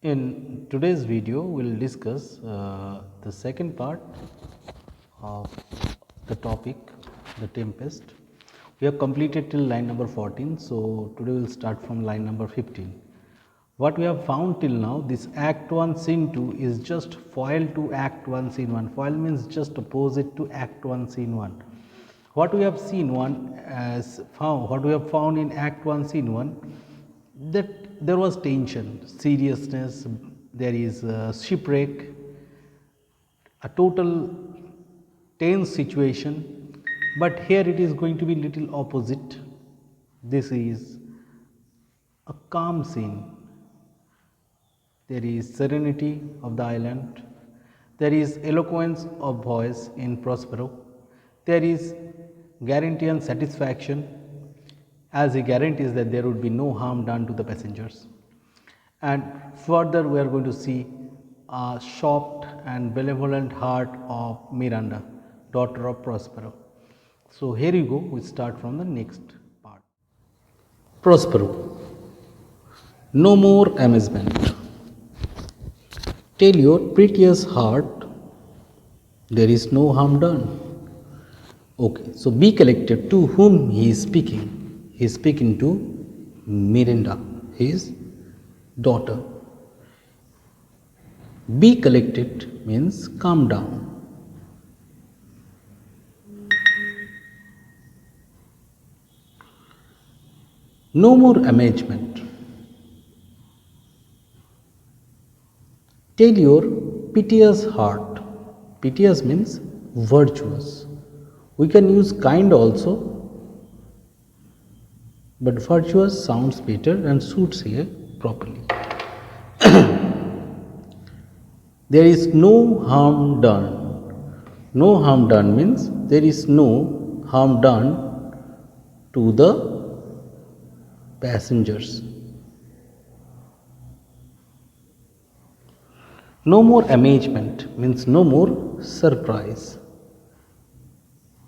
In today's video, we'll discuss the second part of the topic, the tempest. We have completed till line number 14, so today we'll start from line number 15. What we have found till now, this Act 1 Scene 2 is just foil to Act 1 Scene 1. Foil means just opposite to Act 1 Scene 1. What we have seen what we have found in Act 1 Scene 1, that there was tension, seriousness, there is a shipwreck, a total tense situation, but here it is going to be little opposite. This is a calm scene. There is serenity of the island, there is eloquence of voice in Prospero, there is guarantee and satisfaction, as he guarantees that there would be no harm done to the passengers. And further we are going to see a soft and benevolent heart of Miranda, daughter of Prospero. So here you go, we start from the next part. Prospero. No more amazement. Tell your prettiest heart there is no harm done. Okay, so be collected. To whom he is speaking? He is speaking to Miranda, his daughter. Be collected means calm down. No more amazement. Tell your piteous heart. Piteous means virtuous. We can use kind also, but virtuous sounds better and suits here properly. There is no harm done. No harm done means there is no harm done to the passengers. No more amazement means no more surprise.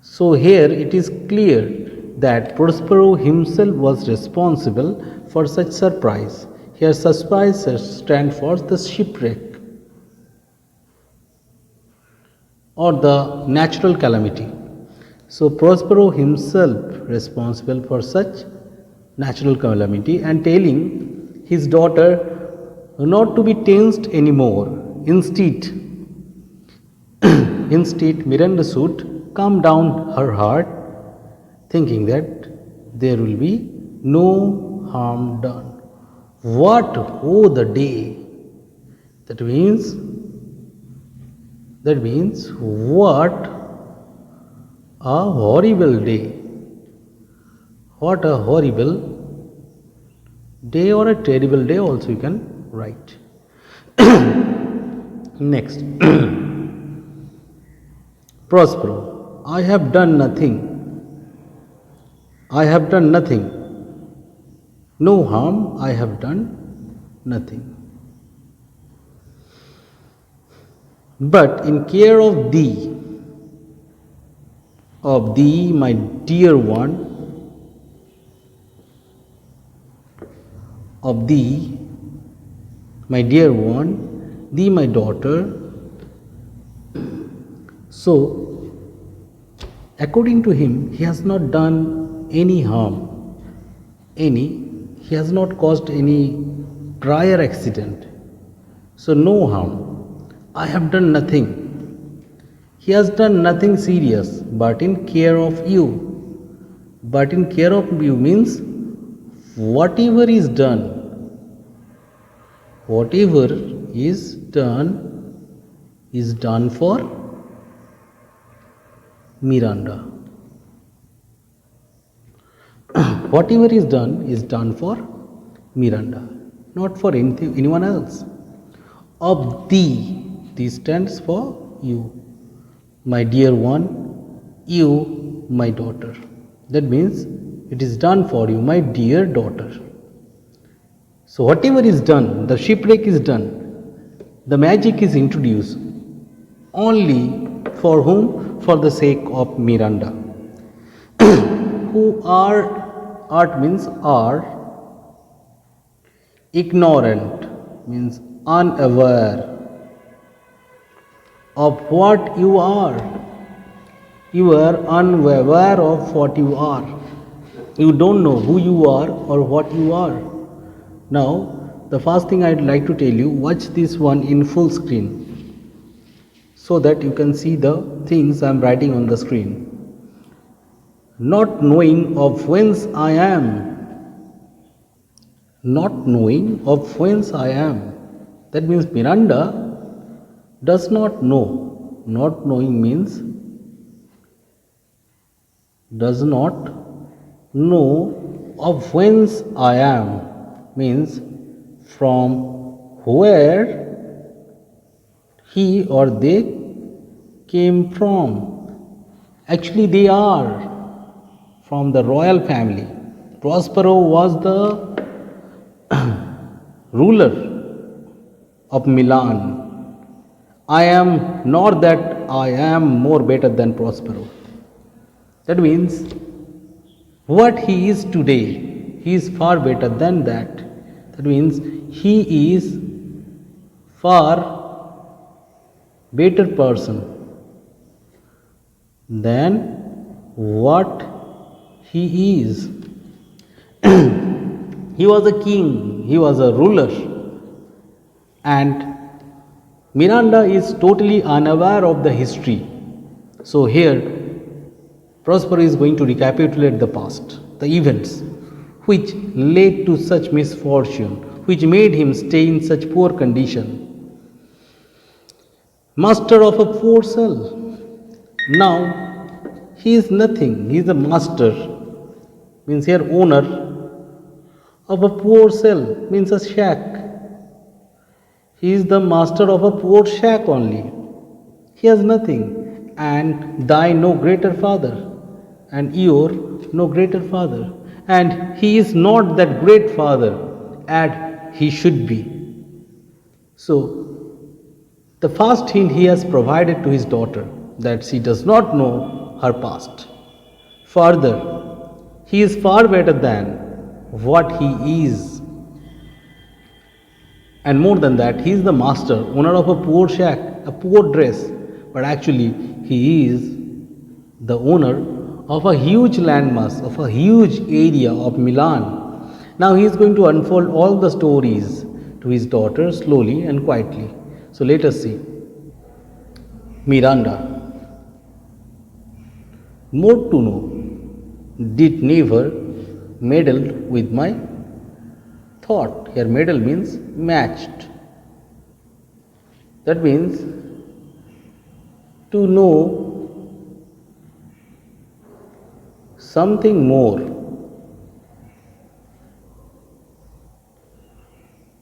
So here it is clear that Prospero himself was responsible for such surprise. Here surprise stands for the shipwreck or the natural calamity. So Prospero himself responsible for such natural calamity and telling his daughter not to be tensed anymore. Instead, Miranda should calm down her heart, thinking that there will be no harm done. What oh the day! That means what a horrible day. What a horrible day, or a terrible day also you can write. Next. Prospero. I have done nothing. I have done nothing. No harm, I have done nothing. But in care of thee, my dear one, of thee, my dear one, thee, my daughter. So, according to him, he has not done any harm, he has not caused any prior accident. So, no harm. I have done nothing. He has done nothing serious, but in care of you. But in care of you means whatever is done is done for Miranda. Whatever is done for Miranda, not for anyone else. Of thee, this stands for you, my dear one, you, my daughter. That means it is done for you, my dear daughter. So whatever is done, the shipwreck is done, the magic is introduced only for whom? For the sake of Miranda. Who art means are ignorant, means unaware of what you are. You are unaware of what you are. You don't know who you are or what you are. Now, the first thing I'd like to tell you, watch this one in full screen so that you can see the things I'm writing on the screen. Not knowing of whence I am. Not knowing of whence I am. That means Miranda does not know. Not knowing means does not know of whence I am, means from where he or they came from. Actually, they are from the royal family. Prospero was the ruler of Milan. I am not that I am more better than Prospero. That means what he is today, he is far better than that. That means he is far better person than what he is. He was a king, he was a ruler, and Miranda is totally unaware of the history. So here Prospero is going to recapitulate the past, the events which led to such misfortune, which made him stay in such poor condition. Master of a poor cell. Now he is nothing, he is a master, means here owner of a poor cell, means a shack. He is the master of a poor shack only. He has nothing, and thy no greater father, and your no greater father, and he is not that great father as he should be. So, the first hint he has provided to his daughter that she does not know her past. Further, he is far better than what he is. And more than that, he is the master, owner of a poor shack, a poor dress, but actually he is the owner of a huge landmass, of a huge area of Milan. Now he is going to unfold all the stories to his daughter slowly and quietly. So let us see. Miranda. More to know, did never meddle with my thought. Here meddle means matched. That means to know something more,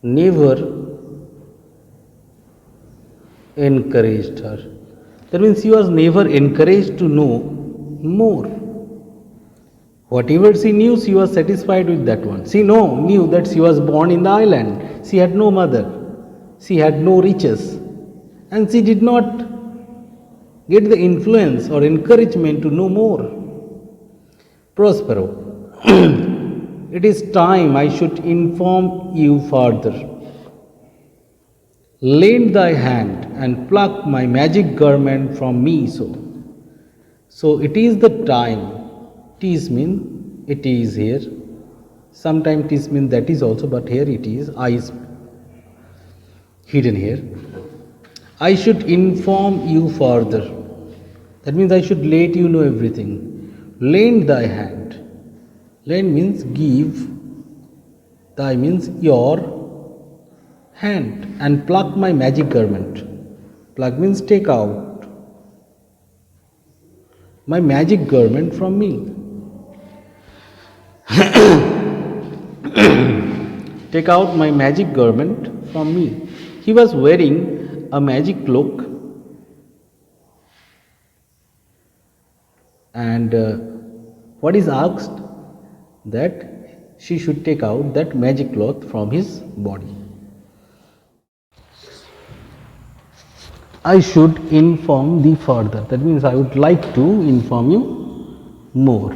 never encouraged her. That means she was never encouraged to know more. Whatever she knew, she was satisfied with that one. She knew that she was born in the island. She had no mother. She had no riches. And she did not get the influence or encouragement to know more. Prospero, it is time I should inform you further. Lend thy hand and pluck my magic garment from me. So it is the time. Tis mean it is here. Sometimes tis mean that is also, but here it is. I is hidden here. I should inform you further. That means I should let you know everything. Lend thy hand. Lend means give. Thy means your hand. And pluck my magic garment. Pluck means take out my magic garment from me. Take out my magic garment from me. He was wearing a magic cloak, and what is asked that she should take out that magic cloth from his body. I should inform thee further. That means I would like to inform you more.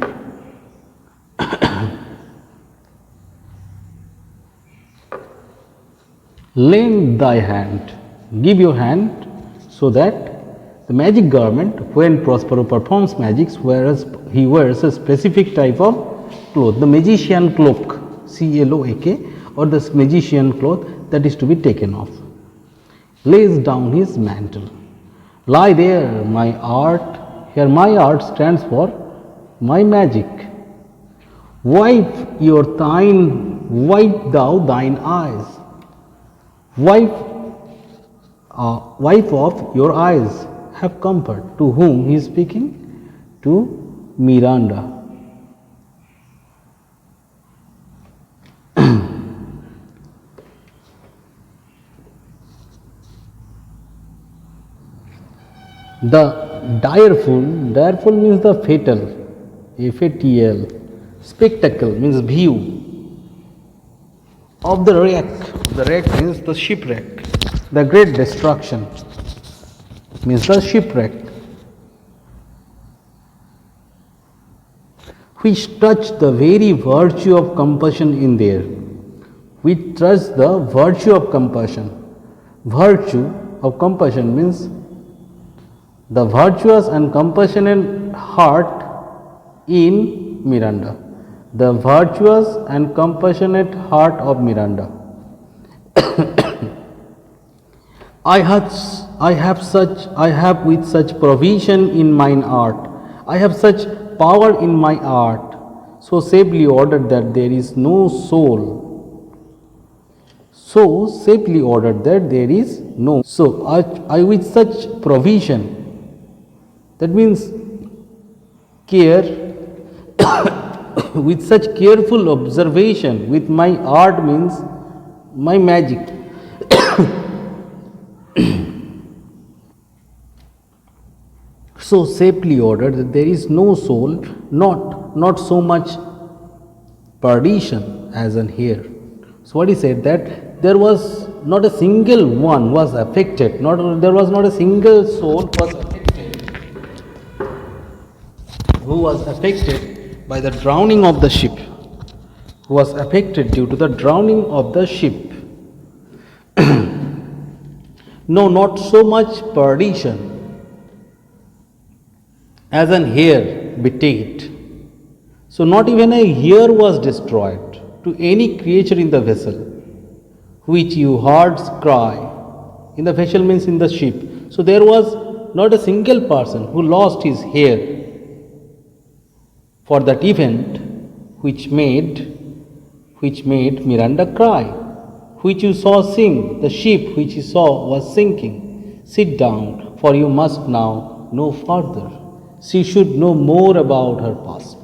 Lend thy hand, give your hand, so that the magic garment, when Prospero performs magic, he wears a specific type of cloth, the magician cloak, CLOAK, or the magician cloth that is to be taken off. Lays down his mantle. Lie there, my art. Here, my art stands for my magic. Wipe thou thine eyes. Wipe off your eyes. Have comfort. To whom he is speaking? To Miranda. The direful means the fatal, FATL. Spectacle means view of the wreck. The wreck means the shipwreck. The great destruction means the shipwreck, which touch the very virtue of compassion in there. Which touch the virtue of compassion. Virtue of compassion means the virtuous and compassionate heart in Miranda. The virtuous and compassionate heart of Miranda. I have with such provision in mine art. I have such power in my art, so safely ordered that there is no soul. So safely ordered that there is no. So I with such provision. That means care. With such careful observation, with my art means my magic. So safely ordered that there is no soul, not so much perdition as in here. So what he said, that there was not a single one was affected, there was not a single soul was affected, who was affected by the drowning of the ship, who was affected due to the drowning of the ship. No, not so much perdition as an hair betake. So not even a hair was destroyed to any creature in the vessel, which you heard cry. In the vessel means in the ship. So there was not a single person who lost his hair for that event which made Miranda cry, which you saw sing, the ship which you saw was sinking. Sit down, for you must now know further. She should know more about her past.